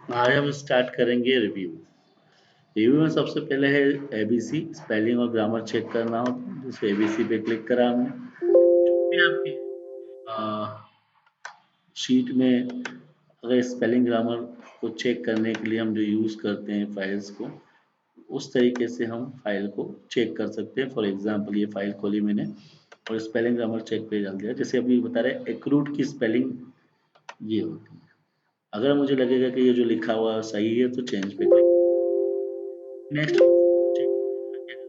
आज हम स्टार्ट करेंगे रिव्यू। रिव्यू में सबसे पहले है एबीसी, स्पेलिंग और ग्रामर चेक करना हो जैसे एबीसी पे क्लिक करा हमने। फिर आपकी शीट में अगर स्पेलिंग ग्रामर को चेक करने के लिए हम जो यूज़ करते हैं फाइल्स को, उस तरीके से हम फाइल को चेक कर सकते हैं। फॉर एग्जांपल ये फाइल खोली मैंने और स्पेलिंग ग्रामर चेक पे डाल दिया। जैसे अभी बता रहे हैं एक्रूट की स्पेलिंग ये होती है। अगर मुझे लगेगा कि ये जो लिखा हुआ सही है तो चेंज पे क्लिक। नेक्स्ट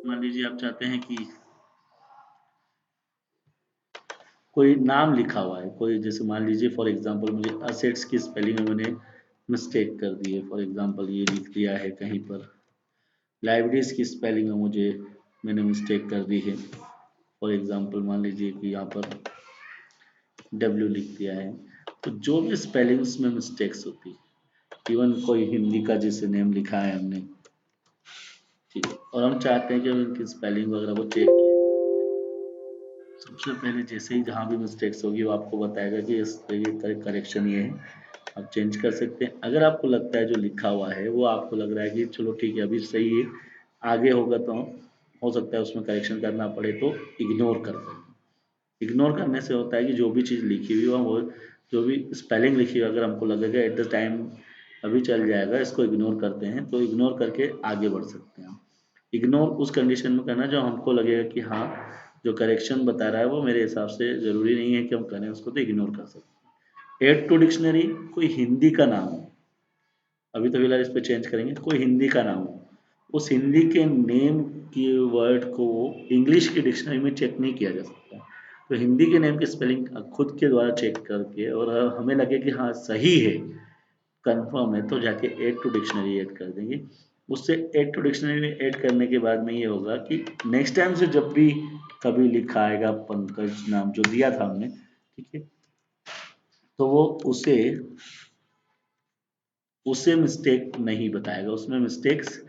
मान लीजिए आप चाहते हैं कि कोई नाम लिखा हुआ है, कोई जैसे मान लीजिए फॉर एग्जांपल मुझे असेट्स की स्पेलिंग में मैंने मिस्टेक कर दी है। फॉर एग्जांपल ये लिख दिया है कहीं पर लाइब्रेरीज की स्पेलिंग में मुझे मैंने मिस्टेक कर दी है। फॉर एग्जांपल मान लीजिए कि यहाँ पर डब्ल्यू लिख दिया है। तो जो भी स्पेलिंग्स में मिस्टेक्स होती है, इवन कोई हिंदी का जैसे नेम लिखा है हमने, ठीक है, और हम चाहते हैं कि हम इनकी स्पेलिंग वगैरह को चेक किया। सबसे पहले जैसे ही जहाँ भी मिस्टेक्स होगी वो आपको बताएगा कि इस ये करेक्शन ये है, आप चेंज कर सकते हैं। अगर आपको लगता है जो लिखा हुआ है वो आपको लग रहा है कि चलो ठीक है अभी सही है, आगे होगा तो हो सकता है उसमें करेक्शन करना पड़े, तो इग्नोर कर दें। इग्नोर करने से होता है कि जो भी चीज़ लिखी हुई हो वो, जो भी स्पेलिंग लिखी हुई अगर हमको लगेगा एट द टाइम अभी चल जाएगा, इसको इग्नोर करते हैं तो इग्नोर करके आगे बढ़ सकते हैं। इग्नोर उस कंडीशन में करना जो हमको लगेगा कि हाँ जो करेक्शन बता रहा है वो मेरे हिसाब से ज़रूरी नहीं है कि हम करें उसको, तो इग्नोर कर सकते हैं। एड टू डिक्शनरी, कोई हिंदी का नाम हो, अभी तो फिलहाल इस पर चेंज करेंगे, कोई हिंदी का नाम हो, उस हिंदी के नेम की वर्ड को इंग्लिश की डिक्शनरी में चेक नहीं किया जा सकता। तो हिंदी के नेम की स्पेलिंग खुद के द्वारा चेक करके और हमें लगे कि हाँ सही है, कंफर्म है, तो जाके ऐड टू डिक्शनरी ऐड कर देंगे। उससे ऐड टू डिक्शनरी में ऐड करने के बाद में ये होगा कि नेक्स्ट टाइम से जब भी कभी लिखा आएगा पंकज नाम जो दिया था हमने, ठीक है, तो वो उसे उसे मिस्टेक नहीं बताएगा, उसमें मिस्टेक्स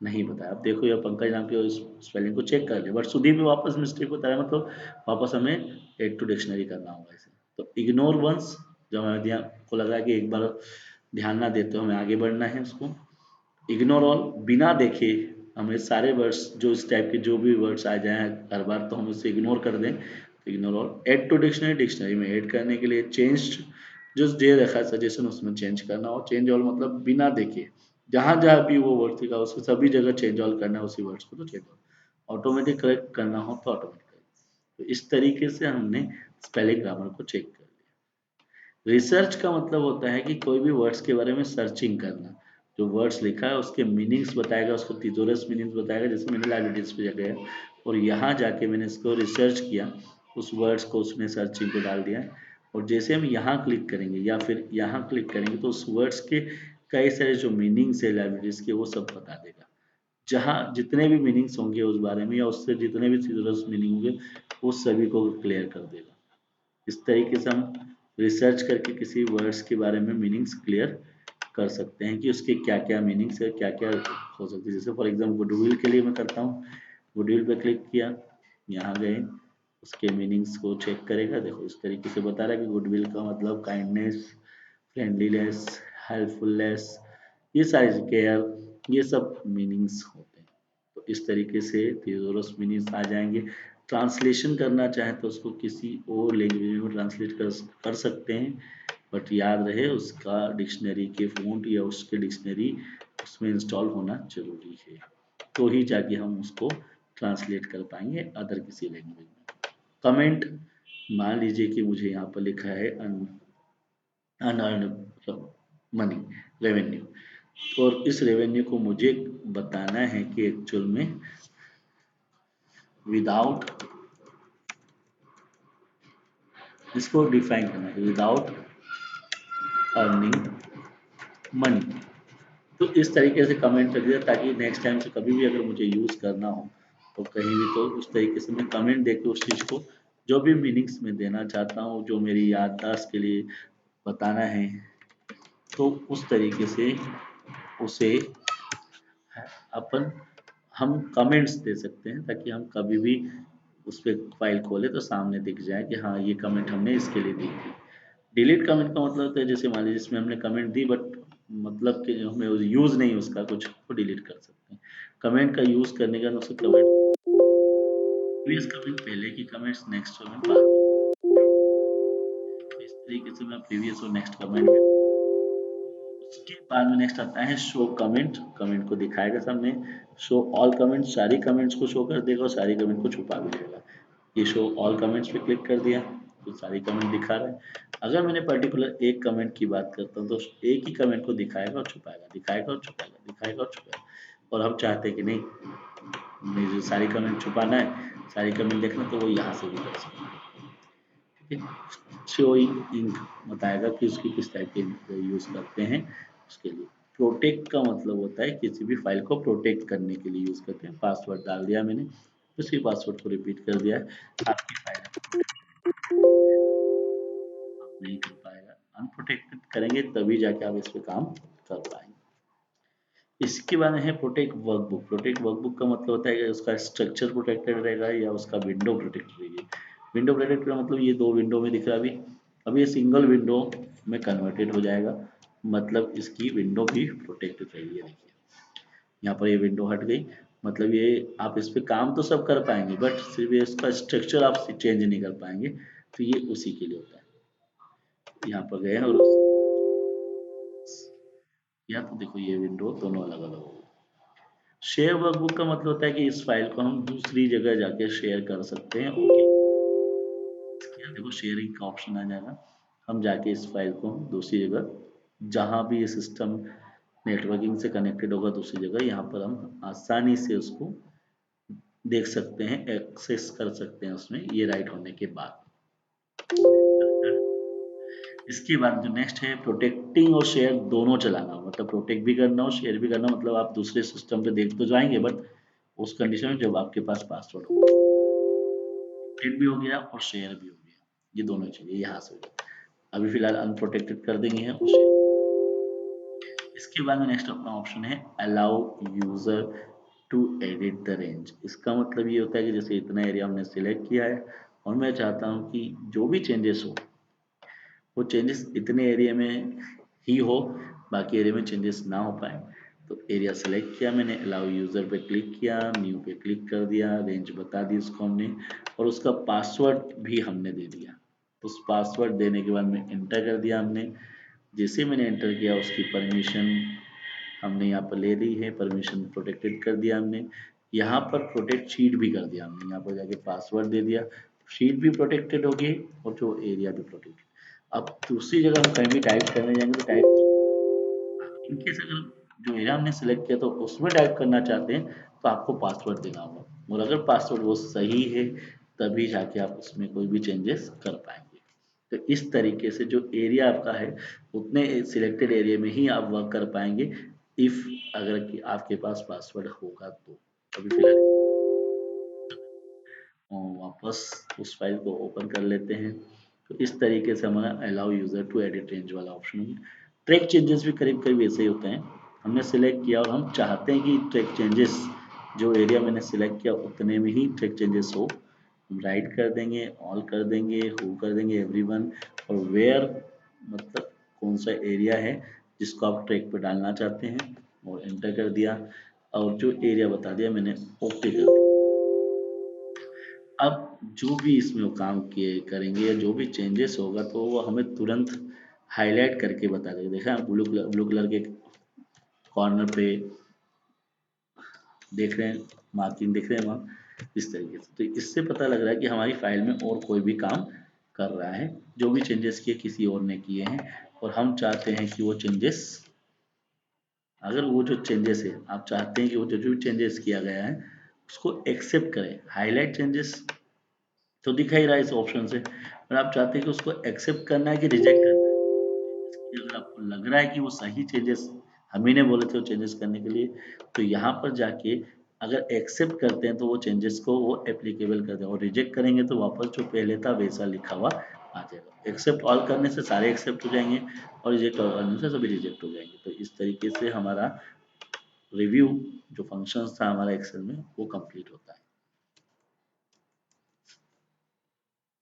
नहीं बताया। अब देखो ये पंकज नाम की स्पेलिंग को चेक कर ले, बट सुधीर में वापस मिस्टेक बताया, मतलब वापस हमें ऐड टू डिक्शनरी करना होगा इसे। तो इग्नोर वंस, जब हमें ध्यान को लगा कि एक बार ध्यान ना देते हो हमें आगे बढ़ना है उसको। इग्नोर ऑल, बिना देखे हमें सारे वर्ड्स जो इस टाइप के जो भी वर्ड्स आ जाएं हर बार तो हम उसे इग्नोर कर दें। तो ignore all, add to dictionary, dictionary में ऐड करने के लिए चेंज जो दे रखा है सजेशन उसमें चेंज करना हो। चेंज ऑल मतलब बिना देखे जहाँ जहाँ भी वो वर्ड दिखा उसको सभी जगह चेंज ऑल करना है, उसी वर्ड्स को तो चेंज ऑल। ऑटोमेटिक करेक्ट करना हो तो ऑटोमेटिक करेक्ट। तो इस तरीके से हमने स्पेलिंग ग्रामर को चेक कर लिया। रिसर्च का मतलब होता है कि कोई भी वर्ड्स के बारे में सर्चिंग करना, जो वर्ड्स लिखा है उसके मीनिंग्स बताएगा, उसको थिसॉरस मीनिंग्स बताएगा। जैसे मैंने लाइब्रेरीज पे गया और यहाँ जाके मैंने इसको रिसर्च किया, उस वर्ड्स को उसने सर्चिंग पे डाल दिया, और जैसे हम यहाँ क्लिक करेंगे या फिर यहाँ क्लिक करेंगे तो उस वर्ड्स के कई सारे जो मीनिंग्स है लाइब्रेरीज के वो सब बता देगा। जहाँ जितने भी मीनिंग्स होंगे उस बारे में या उससे जितने भी थिसॉरस मीनिंग होंगे वो सभी को क्लियर कर देगा। इस तरीके से हम रिसर्च करके किसी वर्ड्स के बारे में मीनिंग्स क्लियर कर सकते हैं कि उसके क्या क्या मीनिंग्स है, क्या क्या हो सकती है। जैसे फॉर एग्जाम्पल गुडविल के लिए मैं करता हूँ, गुडविल पे क्लिक किया, यहाँ गए, उसके मीनिंग्स को चेक करेगा। देखो इस तरीके से बता रहा है कि गुडविल का मतलब काइंडनेस, फ्रेंडलीनेस, हेल्पफुलनेस, ये सारी केयर, ये सब मीनिंग्स होते हैं। तो इस तरीके से थियोरस मीनिंग्स आ जाएंगे। ट्रांसलेशन करना चाहे तो उसको किसी और लैंग्वेज में ट्रांसलेट कर सकते हैं, बट याद रहे उसका डिक्शनरी के फ़ॉन्ट या उसके डिक्शनरी उसमें इंस्टॉल होना जरूरी है, तो ही जाके हम उसको ट्रांसलेट कर पाएंगे अदर किसी लैंग्वेज में। कमेंट, मान लीजिए कि मुझे यहाँ पर लिखा है अनअर्न मनी, रेवेन्यू, और इस रेवेन्यू को मुझे बताना है कि एक्चुअल में विदाउट, इसको डिफाइन करना है विदाउट अर्निंग मनी। तो इस तरीके से कमेंट कर दिया ताकि नेक्स्ट टाइम से कभी भी अगर मुझे यूज़ करना हो तो कहीं भी तो उस तरीके से मैं कमेंट देके उस चीज़ को जो भी मीनिंग्स में देना चाहता हूँ, जो मेरी याददाश्त के लिए बताना है, तो उस तरीके से उसे अपन हम कमेंट्स दे सकते हैं ताकि हम कभी भी उस पर फाइल खोले तो सामने दिख जाए कि हाँ ये कमेंट हमने इसके लिए दी थी। डिलीट कमेंट का मतलब होता है जैसे मान लीजिए इसमें हमने कमेंट दी बट मतलब कि हमें यूज नहीं उसका कुछ को डिलीट कर सकते हैं। कमेंट का यूज करने का उससे कमेंट प्रीवियस कमेंट पहले की कमेंट्स नेक्स्ट कमेंट बाद में। इस तरीके से मैं प्रीवियस और नेक्स्ट कमेंट में उसके बाद में नेक्स्ट आता है शो कमेंट। कमेंट को दिखाएगा सामने, शो ऑल कमेंट, सारी कमेंट्स को शो कर देगा और सारी कमेंट को छुपा भी देगा। ये शो ऑल कमेंट्स पे क्लिक कर दिया तो सारी कमेंट दिखा रहा है। अगर मैंने पर्टिकुलर एक कमेंट की बात करता हूँ तो एक ही कमेंट को दिखाएगा और छुपाएगा, दिखाएगा और छुपाएगा, दिखाएगा और छुपाएगा। और हम चाहते हैं कि नहीं, मुझे सारी कमेंट छुपाना है, सारी कमेंट देखना, तो वो यहाँ से भी कर सकते हैं। ठीक है, शोइंग इंक बताएगा कि उसकी किस टाइप के यूज करते हैं उसके लिए। प्रोटेक्ट का मतलब होता है किसी भी फाइल को प्रोटेक्ट करने के लिए यूज करते हैं। पासवर्ड डाल दिया मैंने, उसी पासवर्ड को रिपीट कर दिया है, आपकी फाइल नहीं कर पाएगा। अनप्रोटेक्टेड करेंगे तभी जाके आप इस पे काम कर पाएंगे। इसके बाद है प्रोटेक्ट वर्कबुक। प्रोटेक्ट वर्कबुक का मतलब होता है कि उसका स्ट्रक्चर प्रोटेक्टेड रहेगा या उसका विंडो प्रोटेक्टेड रहेगी। विंडो प्रोटेक्ट का मतलब ये दो विंडो में दिख रहा है अभी ये सिंगल विंडो में कन्वर्टेड हो जाएगा, मतलब इसकी विंडो भी प्रोटेक्टेड रहेगी। देखिए यहाँ पर ये विंडो हट गई, मतलब ये आप इस पे काम तो सब कर पाएंगे बट सिर्फ ये इसका स्ट्रक्चर आप चेंज नहीं कर पाएंगे, तो ये उसी के लिए होता है। यहाँ पर गए और या तो देखो ये विंडो दोनों अलग अलग हो। शेयर वर्कबुक का मतलब होता है कि इस फाइल को हम दूसरी जगह जाके शेयर कर सकते हैं। ओके, देखो शेयरिंग का ऑप्शन आ जाएगा, हम जाके इस फाइल को दूसरी जगह जहां भी ये सिस्टम नेटवर्किंग से कनेक्टेड होगा दूसरी जगह, यहाँ पर हम आसानी से उसको देख सकते हैं, एक्सेस कर सकते हैं उसमें ये राइट होने के बाद। इसके बाद जो नेक्स्ट है प्रोटेक्टिंग और शेयर दोनों चलाना, मतलब प्रोटेक्ट भी करना और शेयर भी करना, मतलब आप दूसरे सिस्टम पे देख तो जाएंगे बट उस कंडीशन में जब आपके पास पासवर्ड हो। प्रोटेक्ट भी हो गया और शेयर भी हो गया, ये दोनों चीजें यहाँ से हो गया। अभी फिलहाल अनप्रोटेक्टेड कर देंगे हैं और इसके बाद में नेक्स्ट अपना ऑप्शन है allow user to edit the range. इसका मतलब ये होता है कि जैसे इतना एरिया हमने सिलेक्ट किया है और मैं चाहता हूँ कि जो भी चेंजेस हो वो चेंजेस इतने एरिया में ही हो, बाकी एरिया में चेंजेस ना हो पाए। तो एरिया सेलेक्ट किया मैंने, अलाउ यूजर पे क्लिक किया, न्यू पे क्लिक कर दिया, रेंज बता दी उसको हमने और उसका पासवर्ड भी हमने दे दिया। तो उस पासवर्ड देने के बाद में एंटर कर दिया हमने। जैसे मैंने एंटर किया उसकी परमिशन हमने यहाँ पर ले ली है, परमिशन प्रोटेक्टेड कर दिया हमने। यहाँ पर प्रोटेक्ट शीट भी कर दिया हमने, यहाँ पर जाके पासवर्ड दे दिया, शीट भी प्रोटेक्टेड होगी और जो एरिया भी प्रोटेक्टेड। अब दूसरी जगह हम कहीं भी टाइप करने जाएंगे तो टाइप इनकेस अगर जो एरिया हमने सेलेक्ट किया तो उसमें टाइप करना चाहते हैं तो आपको पासवर्ड देना होगा, और अगर पासवर्ड वो सही है तभी जाके आप उसमें कोई भी चेंजेस कर पाएंगे। तो इस तरीके से जो एरिया आपका है उतने सिलेक्टेड एरिया में ही आप वर्क कर पाएंगे इफ अगर कि आपके पास पासवर्ड होगा तो। अभी फिलहाल वापस उस फाइल को ओपन कर लेते हैं। तो इस तरीके से हमारा allow user to edit range वाला ऑप्शन है। ट्रैक चेंजेस भी करीब करीब ऐसे ही होते हैं, हमने सिलेक्ट किया और हम चाहते हैं कि ट्रैक चेंजेस जो एरिया मैंने सिलेक्ट किया उतने में ही ट्रैक चेंजेस हो, हम राइट कर देंगे, ऑल कर देंगे, हु कर देंगे, एवरीवन और वेयर, मतलब कौन सा एरिया है जिसको आप ट्रैक पे डालना चाहते हैं और एंटर कर दिया और जो एरिया बता दिया मैंने ओके कर दिया। अब जो भी इसमें वो काम किए करेंगे या जो भी चेंजेस होगा तो वो हमें तुरंत हाईलाइट करके बता देगा। देखा ब्लू कलर के कॉर्नर पे देख रहे हैं, मार्किंग देख रहे हैं वहाँ, इस तरीके से। तो इससे पता लग रहा है कि हमारी फाइल में और कोई भी काम कर रहा है, जो भी चेंजेस किए किसी और ने किए हैं और हम चाहते हैं कि वो चेंजेस, अगर वो जो चेंजेस है आप चाहते हैं कि वो जो भी चेंजेस किया गया है उसको एक्सेप्ट करें। हाईलाइट चेंजेस तो दिखा ही रहा है इस ऑप्शन से, और आप चाहते हैं कि उसको एक्सेप्ट करना है कि रिजेक्ट करना है। अगर आपको लग रहा है कि वो सही चेंजेस हम ही ने बोले थे वो चेंजेस करने के लिए, तो यहाँ पर जाके अगर एक्सेप्ट करते हैं तो वो चेंजेस को वो एप्लीकेबल कर दें, और रिजेक्ट करेंगे तो वापस जो पहले था वैसा लिखा हुआ आ जाएगा। एक्सेप्ट ऑल करने से सारे एक्सेप्ट हो जाएंगे और रिजेक्ट ऑल करने से सभी रिजेक्ट हो जाएंगे। तो इस तरीके से हमारा रिव्यू जो फंक्शंस था हमारा एक्सेल में वो कंप्लीट होता है।